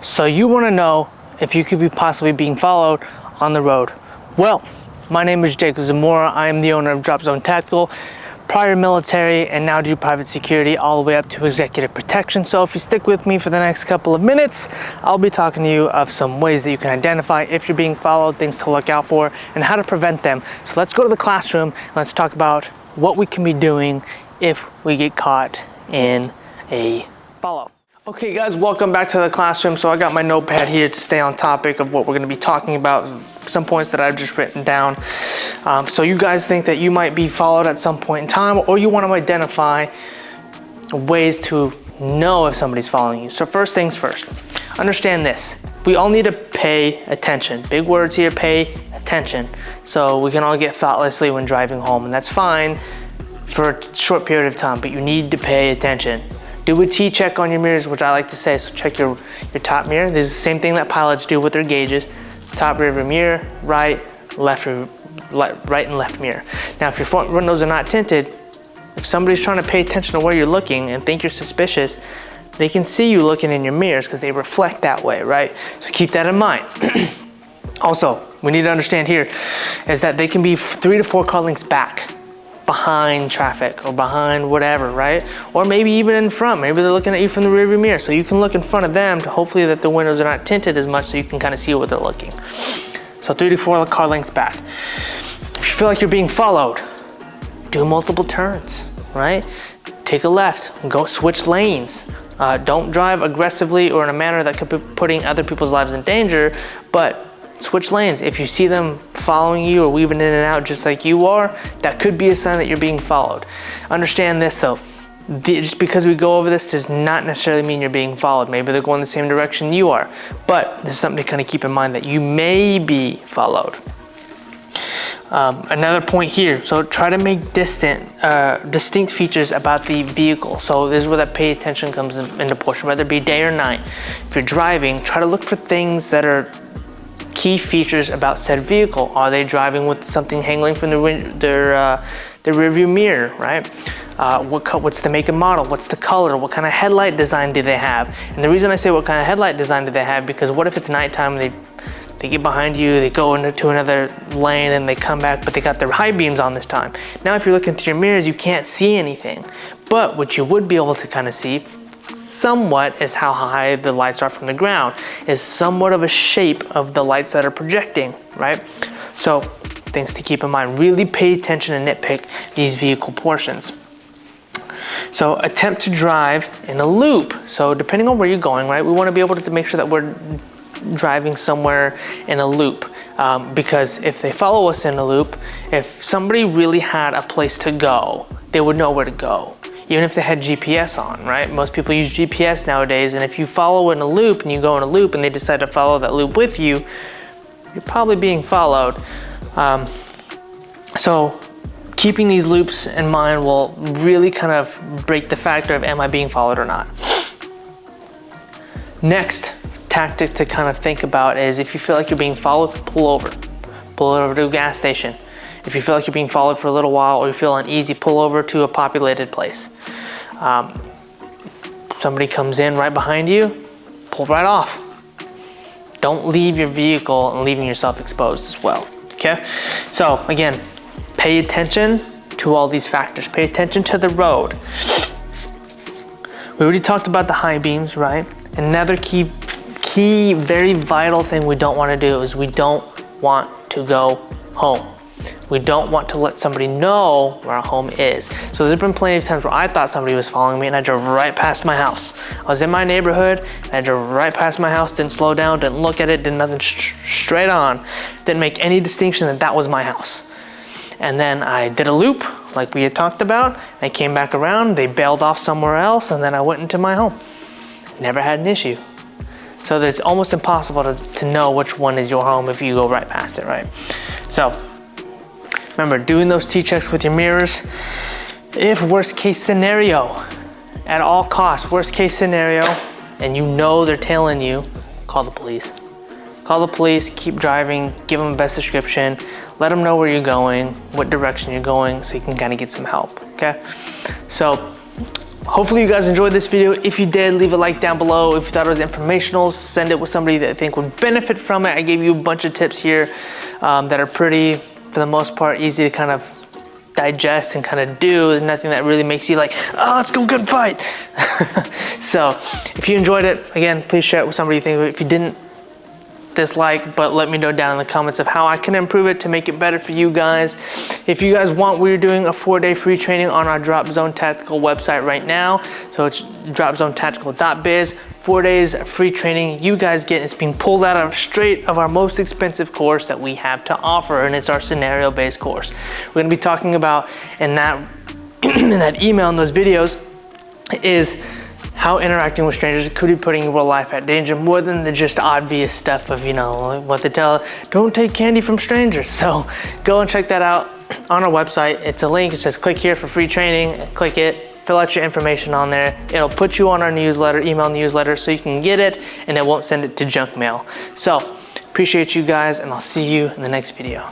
So you want to know if you could be possibly being followed on the road. Well, my name is Jacob Zamora. I am the owner of Dropzone Tactical, prior military, and now do private security all the way up to executive protection. So if you stick with me for the next couple of minutes, I'll be talking to you of some ways that you can identify if you're being followed, things to look out for, and how to prevent them. So let's go to the classroom and let's talk about what we can be doing if we get caught in a follow. Okay guys, welcome back to the classroom. So I got my notepad here to stay on topic of what we're going to be talking about, some points that I've just written down. So you guys think that you might be followed at some point in time, or you want to identify ways to know if somebody's following you. So first things first, understand this. We all need to pay attention. Big words here, pay attention. So we can all get thoughtlessly when driving home, and that's fine for a short period of time, but you need to pay attention. Do a T-check on your mirrors, which I like to say, so check your top mirror. This is the same thing that pilots do with their gauges. Top rear view mirror, right and left mirror. Now, if your front windows are not tinted, if somebody's trying to pay attention to where you're looking and think you're suspicious, they can see you looking in your mirrors because they reflect that way, right? So keep that in mind. Also, we need to understand here is that they can be 3 to 4 car lengths back, behind traffic or behind whatever, right? Or maybe even in front. Maybe they're looking at you from the rearview mirror. So you can look in front of them to hopefully that the windows are not tinted as much so you can kind of see where they're looking. So 3 to 4 car lengths back. If you feel like you're being followed, do multiple turns, right? Take a left, go switch lanes. Don't drive aggressively or in a manner that could be putting other people's lives in danger, but switch lanes. If you see them following you or weaving in and out just like you are, that could be a sign that you're being followed. Understand this though, just because we go over this does not necessarily mean you're being followed. Maybe they're going the same direction you are, but this is something to kind of keep in mind that you may be followed. Another point here, so try to make distinct features about the vehicle. So this is where that pay attention comes into portion, whether it be day or night. If you're driving, try to look for things that are key features about said vehicle. Are they driving with something hanging from their rear view mirror, right? What's the make and model? What's the color? What kind of headlight design do they have? And the reason I say what kind of headlight design do they have, because what if it's nighttime and they get behind you, they go into another lane and they come back, but they got their high beams on this time. Now if you're looking through your mirrors, you can't see anything. But what you would be able to kind of see somewhat is how high the lights are from the ground, is somewhat of a shape of the lights that are projecting, right? So things to keep in mind. Really pay attention and nitpick these vehicle portions. So attempt to drive in a loop. So depending on where you're going, right, we want to be able to make sure that we're driving somewhere in a loop, because if they follow us in a loop, if somebody really had a place to go, they would know where to go. Even if they had GPS on, right? Most people use GPS nowadays, and if you follow in a loop and you go in a loop and they decide to follow that loop with you, you're probably being followed. So keeping these loops in mind will really kind of break the factor of am I being followed or not. Next tactic to kind of think about is if you feel like you're being followed, pull over. Pull over to a gas station. If you feel like you're being followed for a little while or you feel uneasy, pull over to a populated place. Somebody comes in right behind you, pull right off. Don't leave your vehicle and leaving yourself exposed as well, okay? So again, pay attention to all these factors. Pay attention to the road. We already talked about the high beams, right? Another key, very vital thing we don't want to do is we don't want to go home. We don't want to let somebody know where our home is. So there's been plenty of times where I thought somebody was following me and I drove right past my house. I was in my neighborhood and I drove right past my house, didn't slow down, didn't look at it, did nothing, straight on. Didn't make any distinction that that was my house. And then I did a loop like we had talked about. I came back around, they bailed off somewhere else, and then I went into my home. Never had an issue. So it's almost impossible to know which one is your home if you go right past it, right? So remember, doing those T-checks with your mirrors. If worst case scenario, at all costs, worst case scenario, and you know they're tailing you, call the police. Call the police, keep driving, give them the best description, let them know where you're going, what direction you're going, so you can kind of get some help, okay? So hopefully you guys enjoyed this video. If you did, leave a like down below. If you thought it was informational, send it with somebody that I think would benefit from it. I gave you a bunch of tips here that are pretty, for the most part, easy to kind of digest and kind of do. There's nothing that really makes you like, oh, let's go good fight. So if you enjoyed it, again, please share it with somebody you think. If you didn't, dislike, but let me know down in the comments of how I can improve it to make it better for you guys. If you guys want, we're doing a 4-day free training on our Dropzone Tactical website right now. So it's dropzonetactical.biz. 4 days free training you guys get. It's being pulled out of straight of our most expensive course that we have to offer, and it's our scenario-based course. We're going to be talking about in that in that email and those videos is how interacting with strangers could be putting your life at danger, more than the just obvious stuff of, you know, what they tell, don't take candy from strangers. So go and check that out on our website. It's a link. It says click here for free training. Click it, fill out your information on there. It'll put you on our newsletter, email newsletter, so you can get it and it won't send it to junk mail. So appreciate you guys, and I'll see you in the next video.